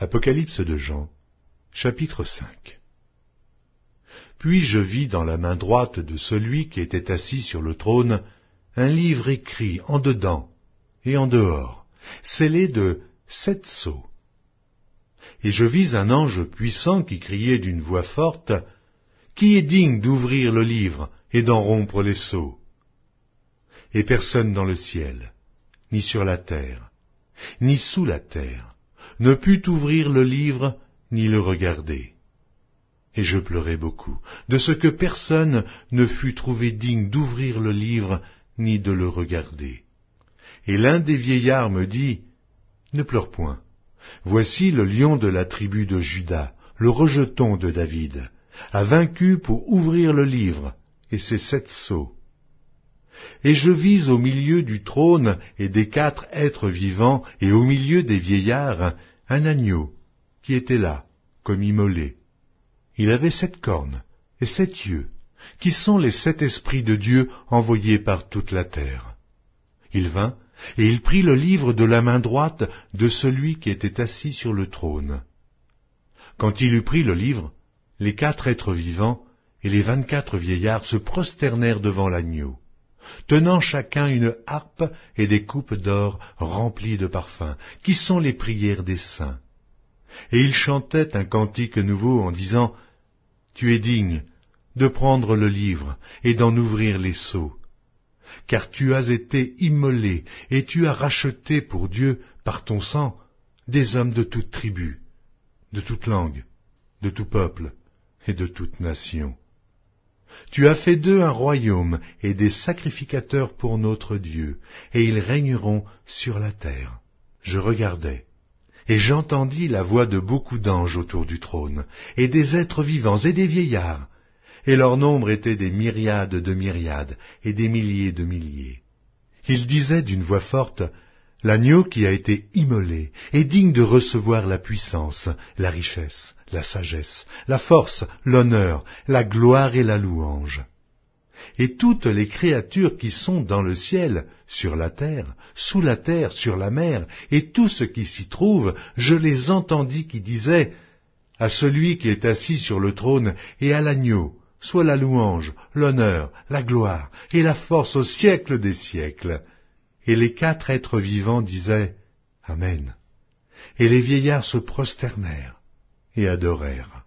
Apocalypse de Jean, chapitre 5. Puis je vis dans la main droite de celui qui était assis sur le trône un livre écrit en dedans et en dehors, scellé de 7 sceaux. Et je vis un ange puissant qui criait d'une voix forte, « Qui est digne d'ouvrir le livre et d'en rompre les sceaux ?» Et personne dans le ciel, ni sur la terre, ni sous la terre, ne put ouvrir le livre ni le regarder. Et je pleurai beaucoup, de ce que personne ne fut trouvé digne d'ouvrir le livre ni de le regarder. Et l'un des vieillards me dit, « Ne pleure point. Voici le lion de la tribu de Juda, le rejeton de David, a vaincu pour ouvrir le livre et ses 7 sceaux. » Et je vis au milieu du trône et des 4 êtres vivants et au milieu des vieillards un agneau qui était là, comme immolé. Il avait 7 cornes et 7 yeux, qui sont les 7 esprits de Dieu envoyés par toute la terre. Il vint et il prit le livre de la main droite de celui qui était assis sur le trône. Quand il eut pris le livre, les 4 êtres vivants et les 24 vieillards se prosternèrent devant l'agneau, tenant chacun une harpe et des coupes d'or remplies de parfums, qui sont les prières des saints. Et ils chantaient un cantique nouveau en disant, « Tu es digne de prendre le livre et d'en ouvrir les sceaux, car tu as été immolé et tu as racheté pour Dieu par ton sang des hommes de toute tribu, de toute langue, de tout peuple et de toute nation. Tu as fait d'eux un royaume et des sacrificateurs pour notre Dieu, et ils régneront sur la terre. » Je regardai, et j'entendis la voix de beaucoup d'anges autour du trône, et des êtres vivants et des vieillards, et leur nombre était des myriades de myriades et des milliers de milliers. Ils disaient d'une voix forte, « L'agneau qui a été immolé est digne de recevoir la puissance, la richesse, la sagesse, la force, l'honneur, la gloire et la louange. » Et toutes les créatures qui sont dans le ciel, sur la terre, sous la terre, sur la mer, et tout ce qui s'y trouve, je les entendis qui disaient, « À celui qui est assis sur le trône et à l'agneau, soit la louange, l'honneur, la gloire et la force au siècle des siècles. » Et les 4 êtres vivants disaient, « Amen. » Et les vieillards se prosternèrent et adorèrent.